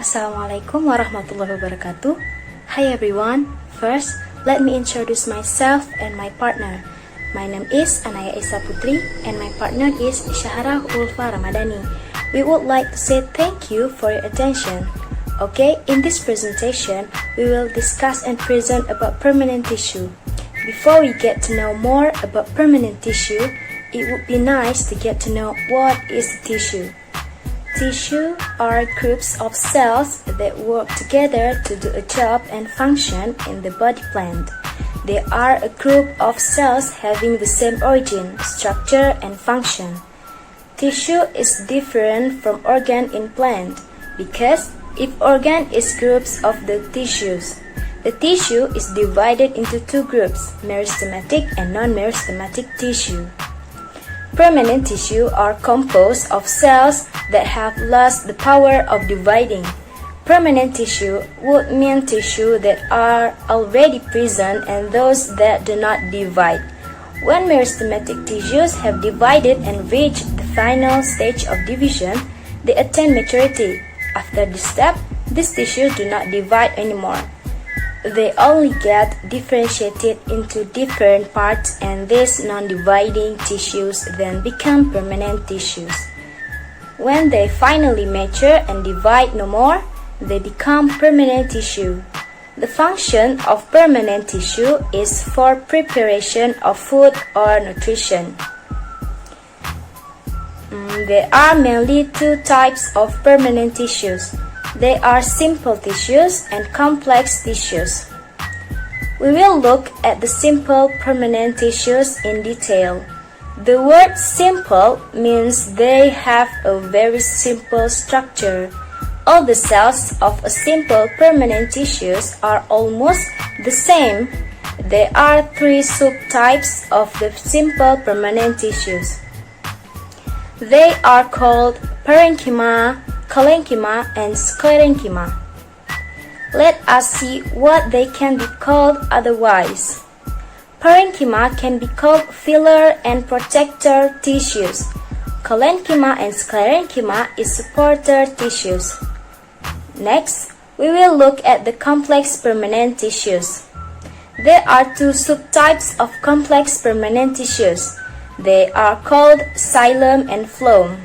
Assalamualaikum warahmatullahi wabarakatuh. Hi everyone. First, let me introduce myself and my partner. My name is Anaya Esa Putri and my partner is Syahara Ulfa Ramadhani. We would like to say thank you for your attention. Okay, in this presentation, we will discuss and present about permanent tissue. Before we get to know more about permanent tissue, it would be nice to get to know what is the tissue. Tissue are groups of cells that work together to do a job and function in the body plan. They are a group of cells having the same origin, structure, and function. Tissue is different from organ in plant because if organ is groups of the tissues, the tissue is divided into two groups, meristematic and non-meristematic tissue. Permanent tissue are composed of cells that have lost the power of dividing. Permanent tissue would mean tissue that are already present and those that do not divide. When meristematic tissues have divided and reached the final stage of division, they attain maturity. After this step, these tissues do not divide anymore. They only get differentiated into different parts, and these non-dividing tissues then become permanent tissues. When they finally mature and divide no more, they become permanent tissue. The function of permanent tissue is for preparation of food or nutrition. There are mainly two types of permanent tissues. They are simple tissues and complex tissues. We will look at the simple permanent tissues in detail. The word simple means they have a very simple structure. All the cells of a simple permanent tissues are almost the same. There are three subtypes of the simple permanent tissues. They are called parenchyma, collenchyma, and sclerenchyma. Let us see what they can be called otherwise. Parenchyma can be called filler and protector tissues. Collenchyma and sclerenchyma is supporter tissues. Next, we will look at the complex permanent tissues. There are two subtypes of complex permanent tissues. They are called xylem and phloem.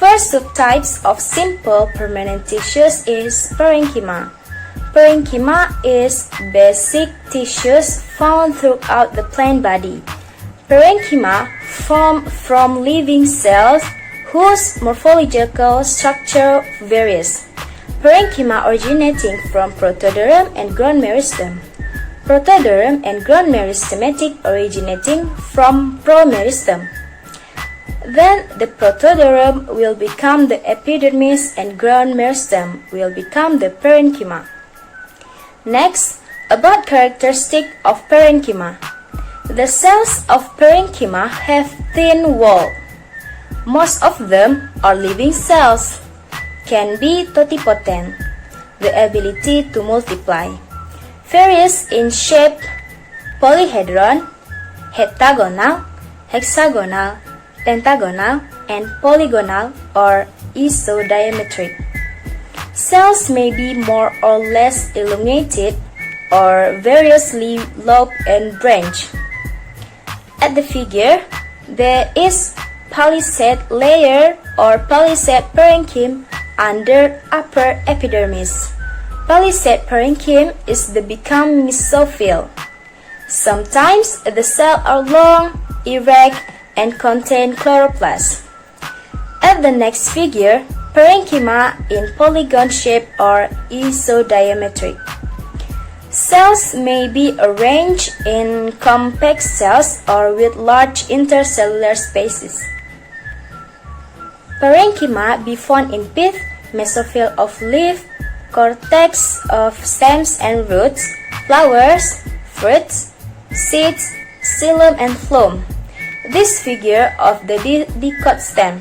First subtypes of simple permanent tissues is parenchyma. Parenchyma is basic tissues found throughout the plant body. Parenchyma form from living cells whose morphological structure varies. Parenchyma originating from protoderm and ground meristem. Protoderm and ground meristematic originating from promeristem. Then the protoderm will become the epidermis and ground meristem will become the parenchyma. Next, about characteristic of parenchyma. The cells of parenchyma have thin wall. Most of them are living cells, can be totipotent, the ability to multiply. Varies in shape, polyhedron, heptagonal, hexagonal, pentagonal, and polygonal or isodiametric. Cells may be more or less elongated or variously lobed and branched. At the figure, there is palisade layer or palisade parenchyma under upper epidermis. Palisade parenchyma is the become mesophyll. Sometimes the cells are long, erect, and contain chloroplast. At the next figure, parenchyma in polygon shape or isodiametric. Cells may be arranged in compact cells or with large intercellular spaces. Parenchyma be found in pith, mesophyll of leaf, cortex of stems and roots, flowers, fruits, seeds, xylem, and phloem. This figure of the dicot stem.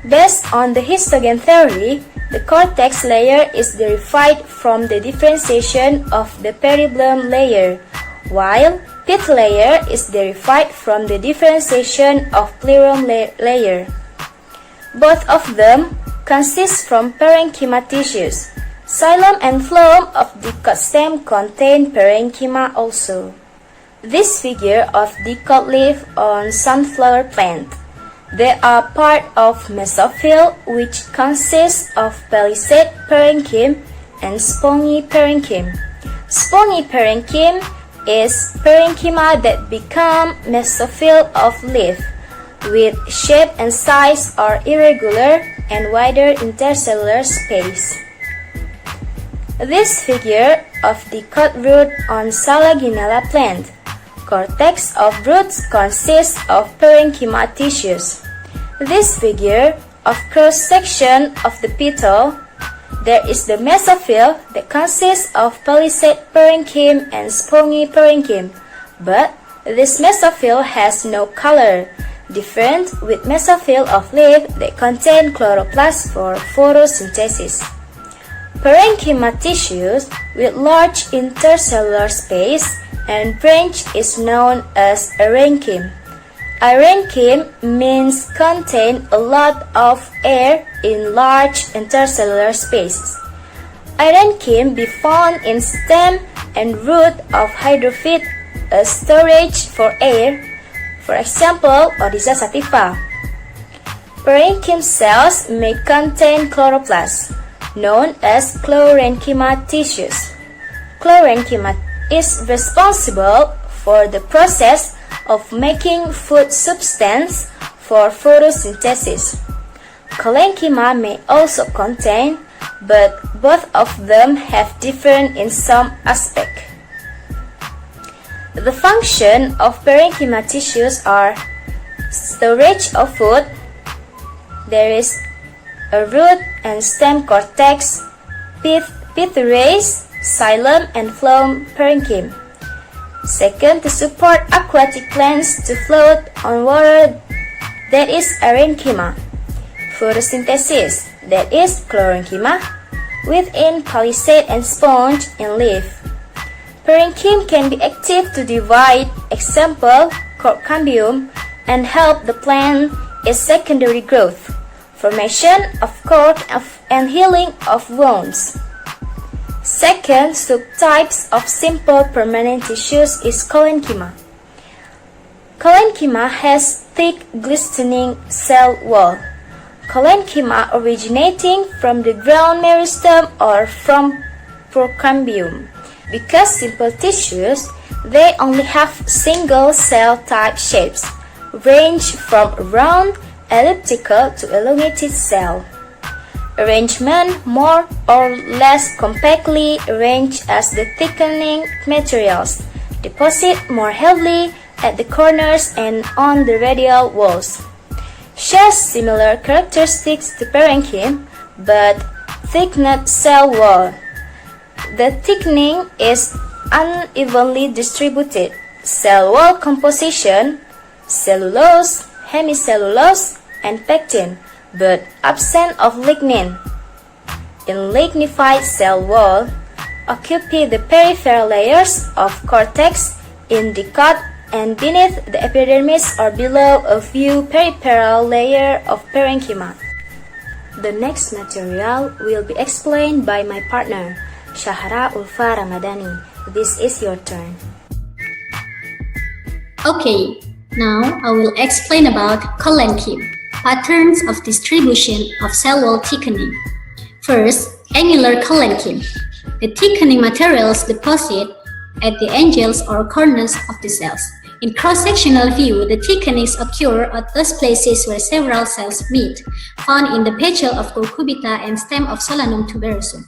Based on the histogen theory, the cortex layer is derived from the differentiation of the peribulum layer, while pith layer is derived from the differentiation of pleurum layer. Both of them consists from parenchyma tissues. Xylem and phloem of dicot stem contain parenchyma also. This figure of dicot leaf on sunflower plant. They are part of mesophyll, which consists of palisade parenchyma and spongy parenchyma. Spongy parenchyma is parenchyma that become mesophyll of leaf, with shape and size are irregular and wider intercellular space. This figure of dicot root on Selaginella plant. Cortex of roots consists of parenchyma tissues. This figure of cross-section of the petal. There is the mesophyll that consists of palisade parenchyma and spongy parenchyma, but this mesophyll has no color, different with mesophyll of leaf that contain chloroplast for photosynthesis. Parenchyma tissues with large intercellular space and branch is known as arenchyma. Arenchyma means contain a lot of air in large intercellular spaces. Arenchyma be found in stem and root of hydrophyte as storage for air, for example, Oryza sativa. Parenchyma cells may contain chloroplast, known as chlorenchyma tissues. Chlorenchyma is responsible for the process of making food substance for photosynthesis. Cholenchyma may also contain, but both of them have different in some aspect. The function of parenchyma tissues are storage of food. There is a root and stem cortex, pith rays, xylem and phloem parenchyma. Second, to support aquatic plants to float on water, that is arenchyma. Photosynthesis, that is chlorenchyma, within palisade and sponge in leaf. Parenchyma can be active to divide, example, cork cambium, and help the plant its secondary growth, formation of cork and healing of wounds. Second subtypes of simple permanent tissues is cholenchyma. Cholenchyma has thick glistening cell wall. Cholenchyma originating from the ground meristem or from procambium. Because simple tissues, they only have single cell type shapes, range from round, elliptical to elongated cell. Arrangement more or less compactly arranged as the thickening materials, deposit more heavily at the corners and on the radial walls. Shares similar characteristics to parenchyma, but thickened cell wall. The thickening is unevenly distributed. Cell wall composition, cellulose, hemicellulose, and pectin, but absent of lignin. In lignified cell wall, occupy the peripheral layers of cortex in dicot and beneath the epidermis or below a few peripheral layer of parenchyma. The next material will be explained by my partner, Syahra Ulfa Ramadhani. This is your turn. Okay, now I will explain about cholenchyma. Patterns of distribution of cell wall thickening. First, angular cholenchyma. The thickening materials deposit at the angles or corners of the cells. In cross-sectional view, the thickenings occur at those places where several cells meet, found in the petal of Cucurbita and stem of Solanum tuberosum.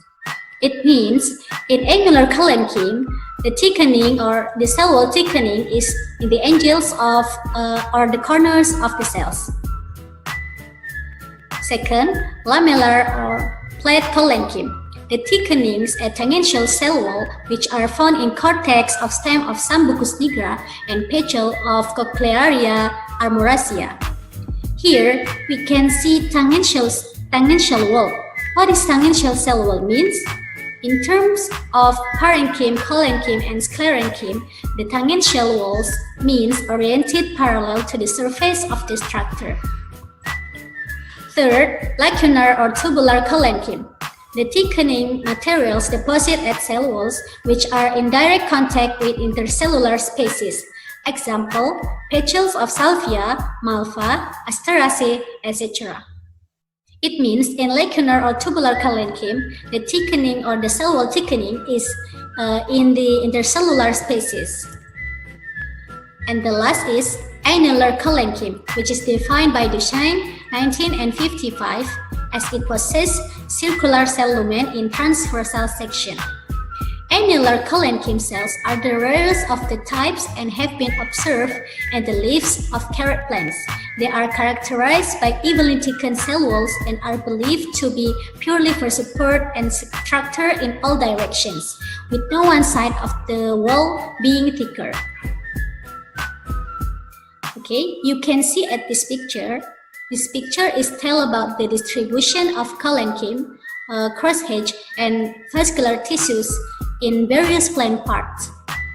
It means, in angular cholenchyma, the thickening or the cell wall thickening is in the angles of or the corners of the cells. Second, lamellar or plate cholenchyma. The thickenings at tangential cell wall, which are found in cortex of stem of Sambucus nigra and petal of Cochlearia armoracea. Here, we can see tangential wall. What is tangential cell wall means? In terms of parenchyma, cholenchyma, and sclerenchyma, the tangential walls means oriented parallel to the surface of the structure. Third, lacunar or tubular collenchyme. The thickening materials deposit at cell walls which are in direct contact with intercellular spaces. Example, petals of Salvia, Malva, Asteraceae, etc. It means in lacunar or tubular collenchyme, the thickening or the cell wall thickening is in the intercellular spaces. And the last is annular collenchyme, which is defined by Duchesne 1955 as it possesses circular cell lumen in transversal section. Annular collenchyme cells are the rarest of the types and have been observed at the leaves of carrot plants. They are characterized by evenly thickened cell walls and are believed to be purely for support and structure in all directions, with no one side of the wall being thicker. Okay, you can see at this picture. This picture is tell about the distribution of collenchyme, crosshatch, and vascular tissues in various plant parts.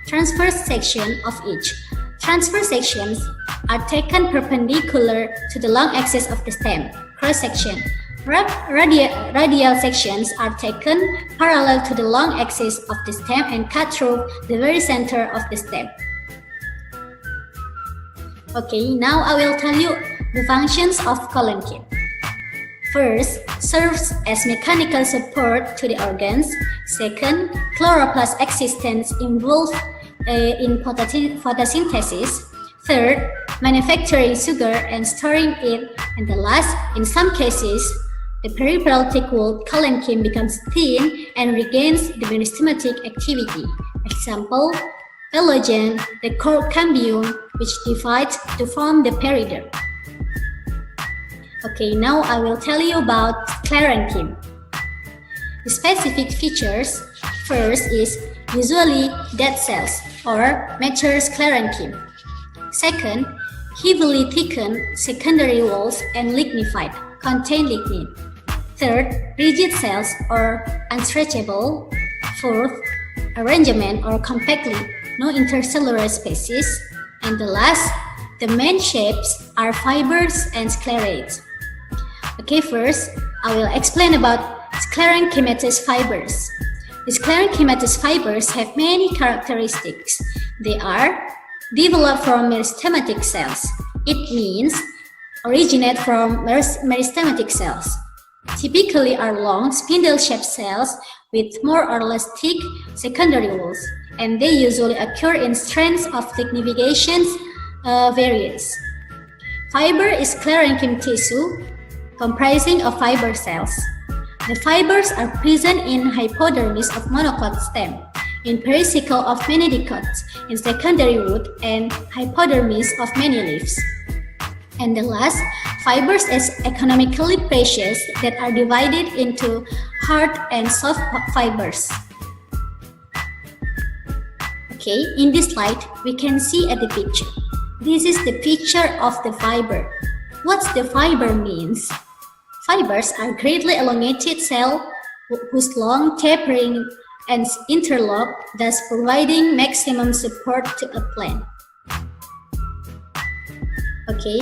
Transverse section of each. Transverse sections are taken perpendicular to the long axis of the stem, cross-section. Radial sections are taken parallel to the long axis of the stem and cut through the very center of the stem. Okay, now I will tell you the functions of collenchyme. First, serves as mechanical support to the organs. Second, chloroplast existence involved in photosynthesis. Third, manufacturing sugar and storing it. And the last, in some cases, the peripheral thick walled collenchyme becomes thin and regains the meristematic activity. Example, elogen, the cord cambium, which divides to form the periderm. Okay, now I will tell you about sclerenchyme. The specific features, first is usually dead cells or mature sclerenchyme. Second, heavily thickened secondary walls and lignified, contain lignin. Third, rigid cells or unstretchable. Fourth, arrangement or compactly, no intercellular spaces. And the last, the main shapes are fibers and sclerates. Okay, first, I will explain about sclerenchymatous fibers. The sclerenchymatous fibers have many characteristics. They are developed from meristematic cells. It means originate from meristematic cells. Typically are long, spindle-shaped cells with more or less thick secondary walls, and they usually occur in strands of lignifications various. Fiber is sclerenchyme tissue comprising of fiber cells. The fibers are present in hypodermis of monocot stem, in pericycle of many dicots, in secondary root, and hypodermis of many leaves. And the last, fibers is economically precious that are divided into hard and soft fibers. Okay, in this slide, we can see at the picture. This is the picture of the fiber. What's the fiber means? Fibers are greatly elongated cells whose long tapering and interlock, thus providing maximum support to a plant. Okay,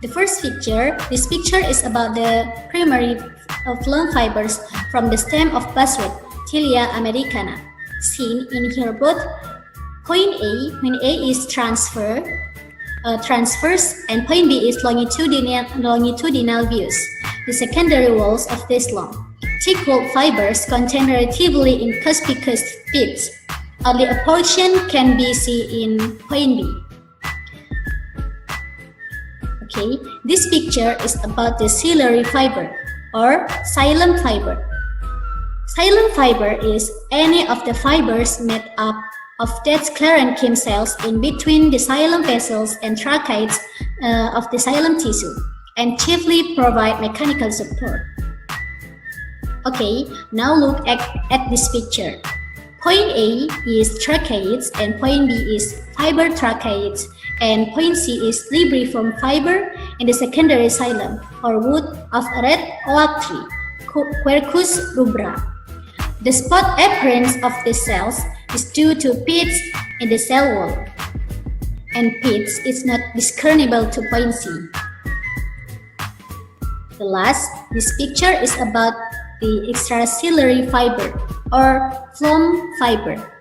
the first picture, this picture is about the primary phloem fibers from the stem of basswood, Tilia americana. Seen in here both point A is transverse, and point B is longitudinal views, the secondary walls of this long. Thick-walled fibers contain relatively inconspicuous pits. Only a portion can be seen in point B. Okay, this picture is about the ciliary fiber or xylem fiber. Xylem fiber is any of the fibers made up of dead sclerenchyme cells in between the xylem vessels and tracheids of the xylem tissue, and chiefly provide mechanical support. Okay, now look at this picture. Point A is tracheids and point B is fiber tracheids, and point C is libriform fiber in the secondary xylem or wood of a red oak tree, Quercus rubra. The spot appearance of the cells is due to pits in the cell wall, and pits is not discernible to point C. This picture is about the extraciliary fiber or phloem fiber.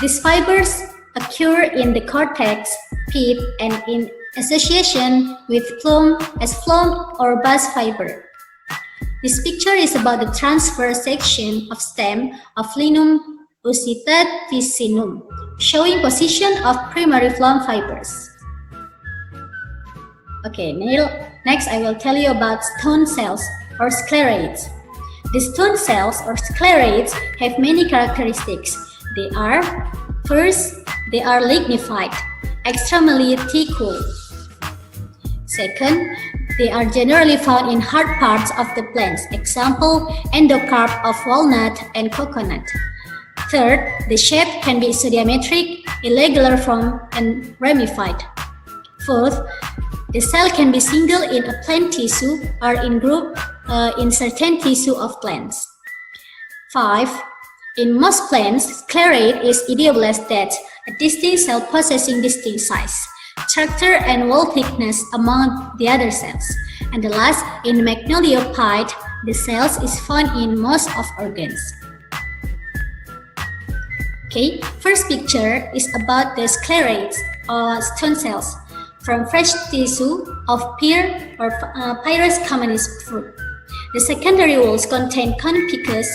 These fibers occur in the cortex, pit, and in association with phloem as phloem or bas fiber. This picture is about the transverse section of stem of Linum usitavicinum, showing position of primary phloem fibers. Okay, next I will tell you about stone cells or sclerates. The stone cells or sclerates have many characteristics. First, they are lignified, extremely thickly. Second, they are generally found in hard parts of the plants, example, endocarp of walnut and coconut. Third, the shape can be isodiametric, irregular form, and ramified. Fourth, the cell can be single in a plant tissue or in group in certain tissue of plants. 5. In most plants, sclerate is idioblast, that a distinct cell possessing distinct size, structure, and wall thickness among the other cells. And the last, in magnoliophyte, the cells is found in most of organs. Okay, first picture is about the sclerates or stone cells from fresh tissue of pear or Pyrus communis fruit. The secondary walls contain conpicous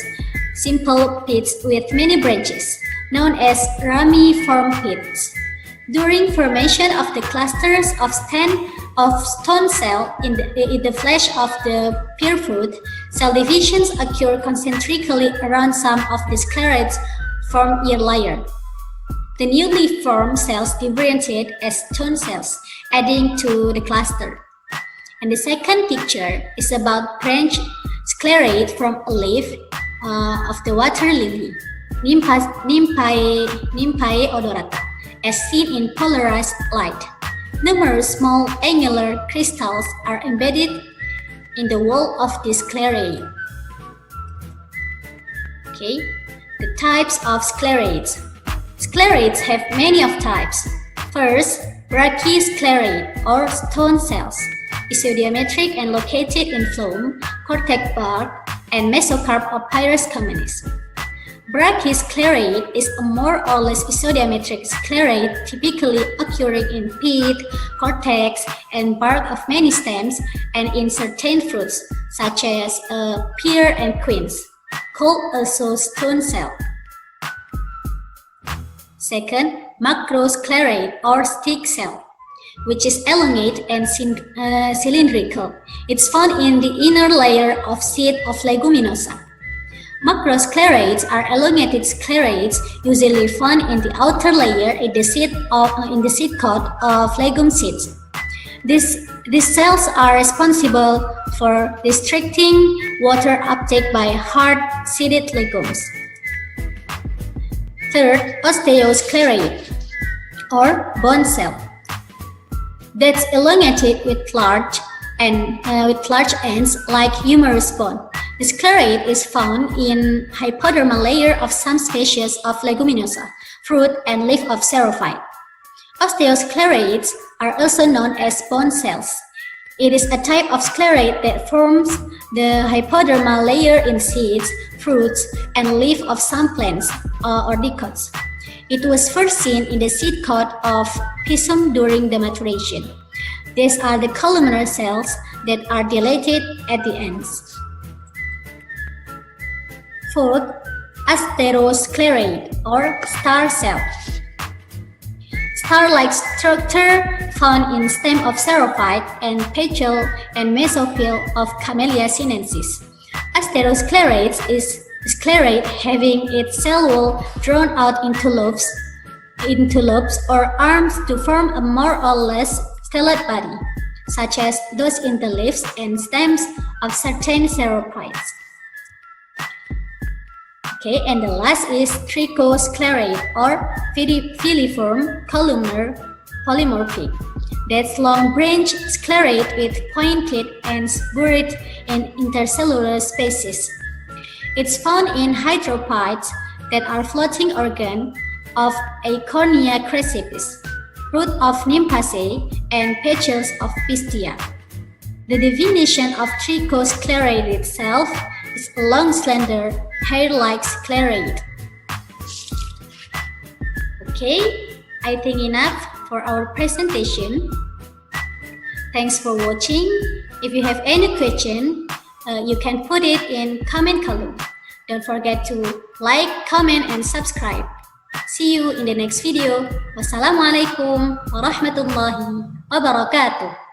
simple pits with many branches, known as ramiform pits. During formation of the clusters of stone cell in the flesh of the pear fruit, cell divisions occur concentrically around some of the sclerates form ear layer. The newly formed cells differentiate as stone cells, adding to the cluster. And the second picture is about branch sclerate from a leaf of the water lily, Nymphaea odorata, as seen in polarized light. Numerous small angular crystals are embedded in the wall of this sclerae. Okay, the types of sclerates. Sclerates have many of types. First, brachysclerate or stone cells, isodiametric and located in phloem, cortex bark, and mesocarp of Pyrus communis. Brachysclerate is a more or less isodiametric sclerate typically occurring in pit, cortex, and bark of many stems and in certain fruits, such as pear and quince, called also stone cell. Second, macrosclerate or stick cell, which is elongate and cylindrical. It's found in the inner layer of seed of leguminosa. Macrosclerates are elongated sclerates usually found in the outer layer in the seed coat of legume seeds. These cells are responsible for restricting water uptake by hard-seeded legumes. Third, osteosclerate or bone cell. That's elongated with large ends like humerus bone. The sclerate is found in hypodermal layer of some species of leguminosa, fruit, and leaf of xerophyte. Osteosclerates are also known as bone cells. It is a type of sclerate that forms the hypodermal layer in seeds, fruits, and leaf of some plants or dicots. It was first seen in the seed coat of Pisum during the maturation. These are the columnar cells that are dilated at the ends. Fourth, asterosclerate or star cell. Star-like structure found in stem of xerophyte and petiole and mesophyll of Camellia sinensis. Asterosclerates is sclerate having its cell wall drawn out into lobes or arms to form a more or less stellate body, such as those in the leaves and stems of certain xerophytes. Okay, and the last is trichosclerate or filiform columnar polymorphic. That's long branch sclerate with pointed ends buried in intercellular spaces. It's found in hydrophytes that are floating organ of Eichhornia crassipes, root of Nymphaceae, and petioles of Pistia. The definition of trichosclerated self is a long, slender, hair-like sclerate. Okay, I think enough for our presentation. Thanks for watching. If you have any question, you can put it in comment column. Don't forget to like, comment, and subscribe. See you in the next video. Wassalamualaikum warahmatullahi wabarakatuh.